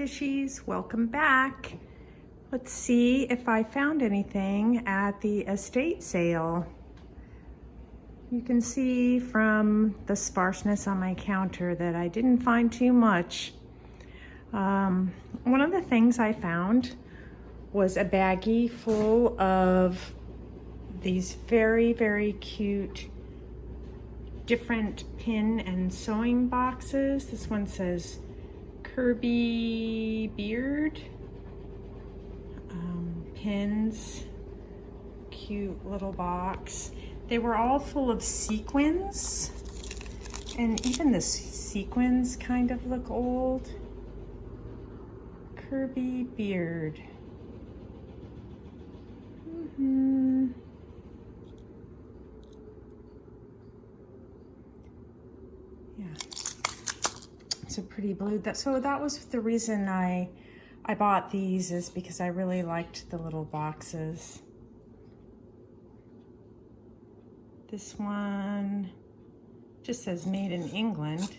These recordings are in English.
Fishies, welcome back. Let's see if I found anything at the estate sale. You can see from the sparseness on my counter that I didn't find too much. One of the things I found was a baggie full of these very, very cute different pin and sewing boxes. This one says Kirby Beard. Pins, cute little box. They were all full of sequins, and even the sequins kind of look old. Kirby Beard. Yeah, it's a pretty blue. So that was the reason I bought these, is because I really liked the little boxes. This one just says made in England.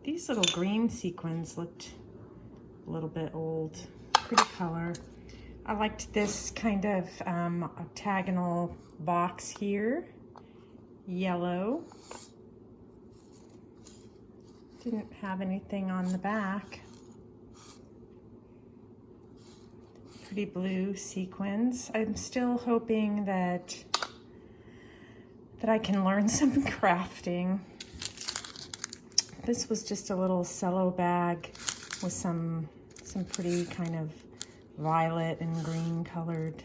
These little green sequins looked a little bit old. Pretty color. I liked this kind of octagonal box here. Yellow. Didn't have anything on the back. Pretty blue sequins. I'm still hoping that I can learn some crafting. This was just a little cello bag with some pretty kind of violet and green colored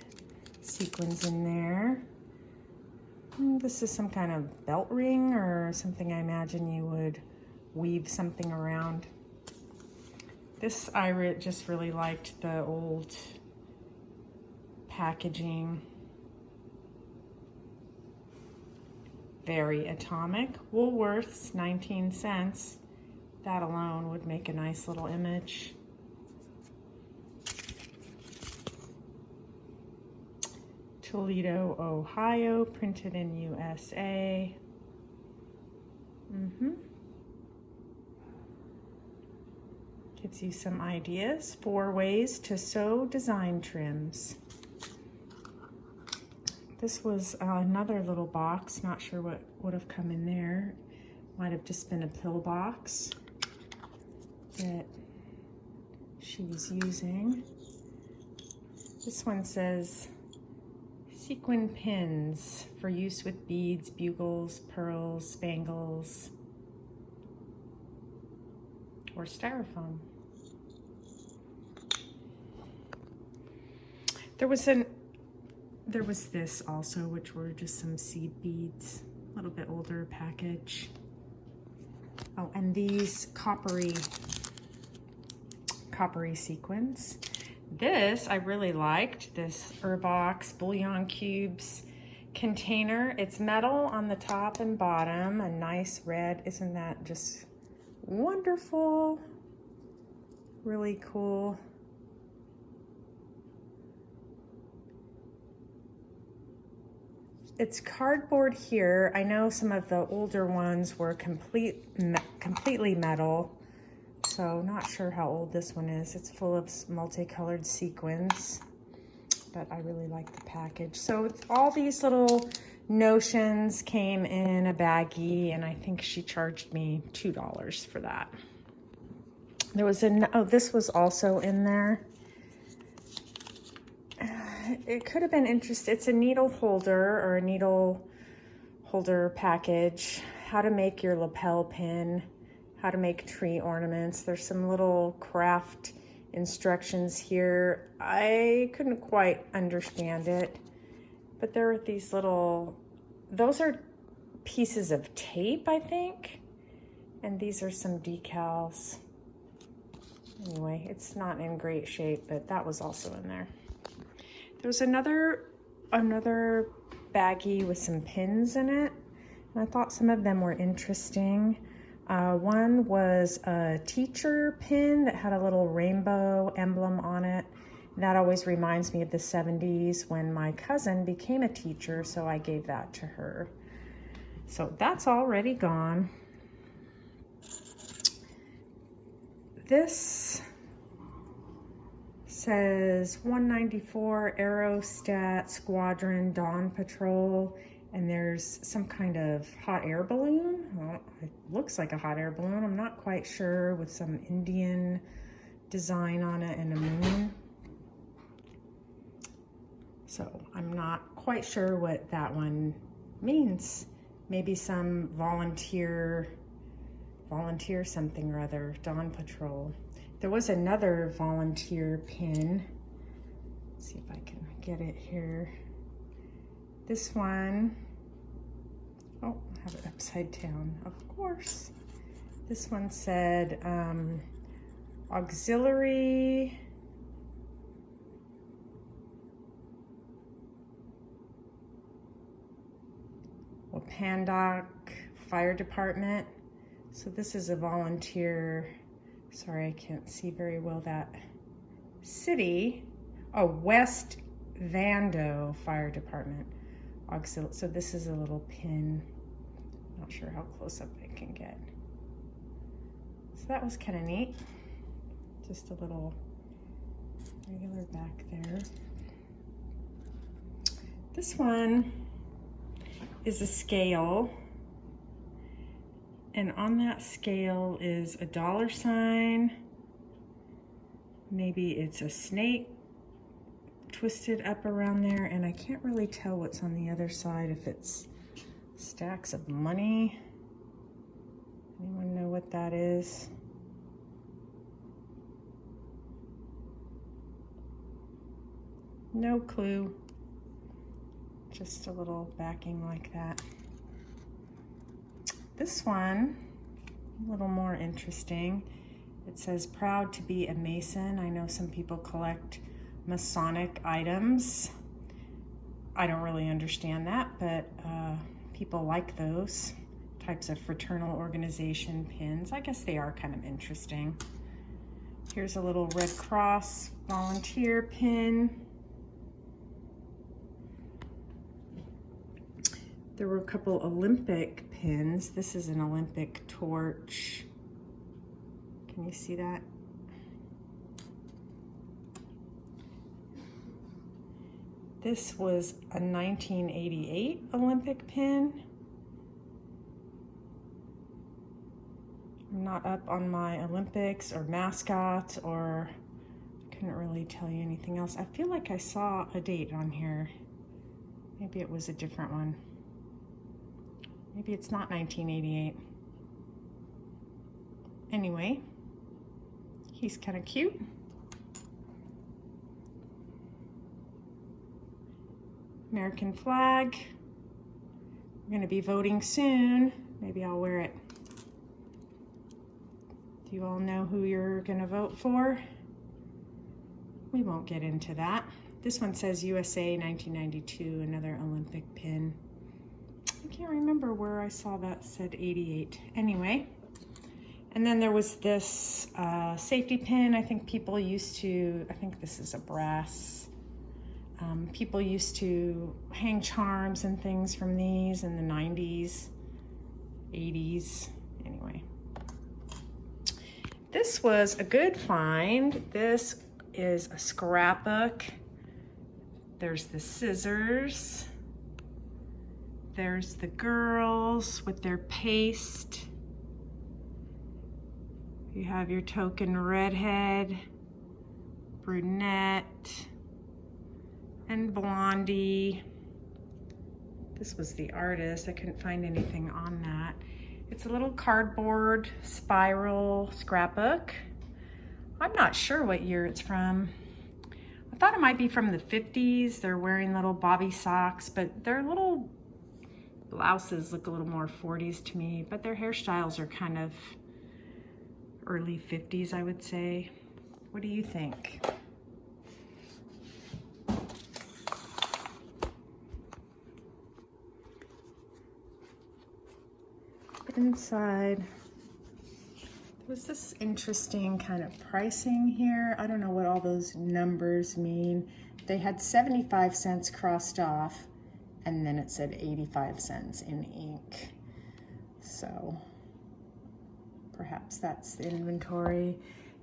sequins in there. This is some kind of belt ring or something. I imagine you would weave something around. This I just really liked the old packaging. Very atomic. Woolworth's, 19 cents. That alone would make a nice little image. Toledo, Ohio, printed in USA. Gives you some ideas. 4 ways to sew design trims. This was another little box. Not sure what would have come in there. Might have just been a pill box that she was using. This one says sequin pins for use with beads, bugles, pearls, spangles, or styrofoam. There was this also, which were just some seed beads, a little bit older package. Oh, and these coppery sequins. This I really liked, this Urbox Bouillon Cubes container. It's metal on the top and bottom, a nice red. Isn't that just wonderful? Really cool. It's cardboard here. I know some of the older ones were completely metal, so not sure how old this one is. It's full of multicolored sequins, but I really like the package. So all these little notions came in a baggie, and I think she charged me $2 for that. There was this was also in there. It could have been interesting. It's a needle holder or a needle holder package. How to make your lapel pin, how to make tree ornaments. There's some little craft instructions here. I couldn't quite understand it, but there are these little, those are pieces of tape, I think. And these are some decals. Anyway, it's not in great shape, but that was also in there. There was another baggie with some pins in it, and I thought some of them were interesting. One was a teacher pin that had a little rainbow emblem on it. That always reminds me of the 70s when my cousin became a teacher, so I gave that to her. So that's already gone. This Says 194 Aerostat Squadron Dawn Patrol, and there's some kind of hot air balloon. Well, it looks like a hot air balloon. I'm not quite sure, with some Indian design on it and a moon. So I'm not quite sure what that one means. Maybe some volunteer something or other, Dawn Patrol. There was another volunteer pin. Let's see if I can get it here. This one, oh, I have it upside down, of course. This one said auxiliary Wapandock Fire Department. So this is a volunteer. Sorry, I can't see very well that city. Oh, West Vando Fire Department. Auxiliary. So this is a little pin. Not sure how close up I can get. So that was kind of neat. Just a little regular back there. This one is a scale. And on that scale is a $sign. Maybe it's a snake twisted up around there, and I can't really tell what's on the other side, if it's stacks of money. Anyone know what that is? No clue. Just a little backing like that. This one, a little more interesting. It says, proud to be a Mason. I know some people collect Masonic items. I don't really understand that, but people like those types of fraternal organization pins. I guess they are kind of interesting. Here's a little Red Cross volunteer pin. There were a couple Olympic pins. This is an Olympic torch. Can you see that? This was a 1988 Olympic pin. I'm not up on my Olympics or mascots, or I couldn't really tell you anything else. I feel like I saw a date on here. Maybe it was a different one. Maybe it's not 1988. Anyway, he's kind of cute. American flag. We're going to be voting soon. Maybe I'll wear it. Do you all know who you're going to vote for? We won't get into that. This one says USA 1992, another Olympic pin. I can't remember where I saw that said 88. Anyway, and then there was this safety pin. I think people used to, I think this is a brass. People used to hang charms and things from these in the 90s, 80s. Anyway, this was a good find. This is a scrapbook. There's the scissors. There's the girls with their paste. You have your token redhead, brunette, and blondie. This was the artist. I couldn't find anything on that. It's a little cardboard spiral scrapbook. I'm not sure what year it's from. I thought it might be from the 50s. They're wearing little bobby socks, but their little blouses look a little more 40s to me, but their hairstyles are kind of early 50s, I would say. What do you think? Inside was this interesting kind of pricing here. I don't know what all those numbers mean. They had 75 cents crossed off, and then it said 85 cents in ink. So perhaps that's the inventory.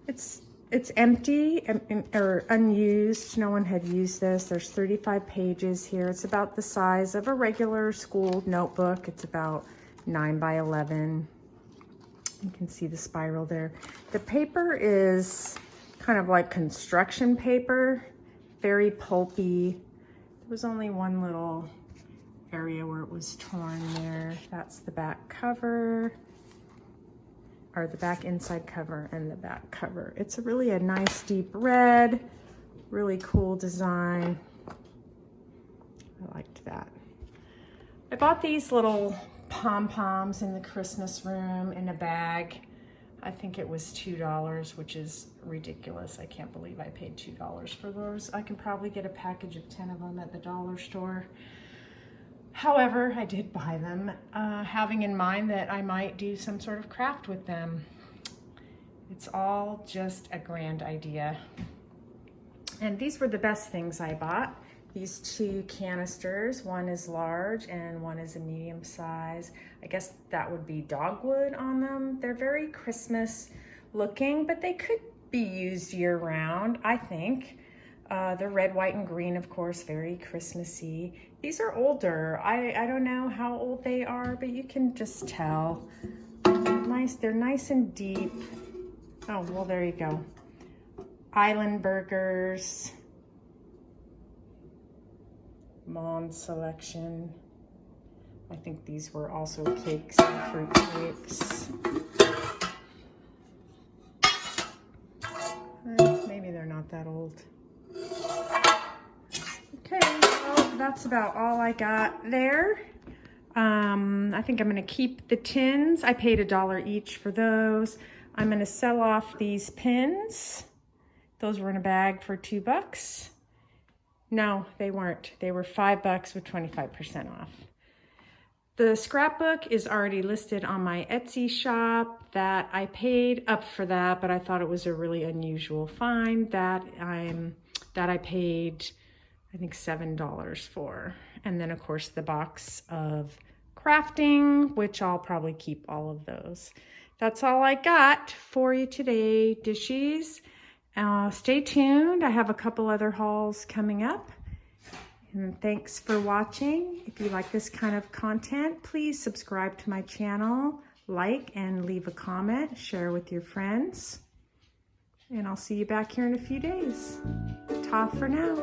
It's It's empty or unused. No one had used this. There's 35 pages here. It's about the size of a regular school notebook. It's about 9 by 11. You can see the spiral there. The paper is kind of like construction paper, very pulpy. There was only one little area where it was torn there. That's the back cover, or the back inside cover and the back cover. It's really a nice deep red, really cool design. I liked that. I bought these little pom-poms in the Christmas room in a bag. I think it was $2, which is ridiculous. I can't believe I paid $2 for those. I can probably get a package of 10 of them at the dollar store. However, I did buy them, having in mind that I might do some sort of craft with them. It's all just a grand idea. And these were the best things I bought. These two canisters, one is large and one is a medium size. I guess that would be dogwood on them. They're very Christmas looking, but they could be used year round, I think. They're red, white, and green, of course, very Christmassy. These are older. I don't know how old they are, but you can just tell. They're nice and deep. Oh, well, there you go. Island burgers. Mom's selection. I think these were also cakes and fruit cakes. Maybe they're not that old. Okay, well, that's about all I got there. I think I'm gonna keep the tins. I paid $1 each for those. I'm gonna sell off these pins. Those were in a bag for $2. No, they weren't. They were $5 with 25% off. The scrapbook is already listed on my Etsy shop. That I paid up for that, but I thought it was a really unusual find that I paid, I think, $7 for. And then of course the box of crafting, which I'll probably keep all of those. That's all I got for you today, dishies. Stay tuned. I have a couple other hauls coming up. And thanks for watching. If you like this kind of content, please subscribe to my channel, like and leave a comment, share with your friends. And I'll see you back here in a few days. Ta for now.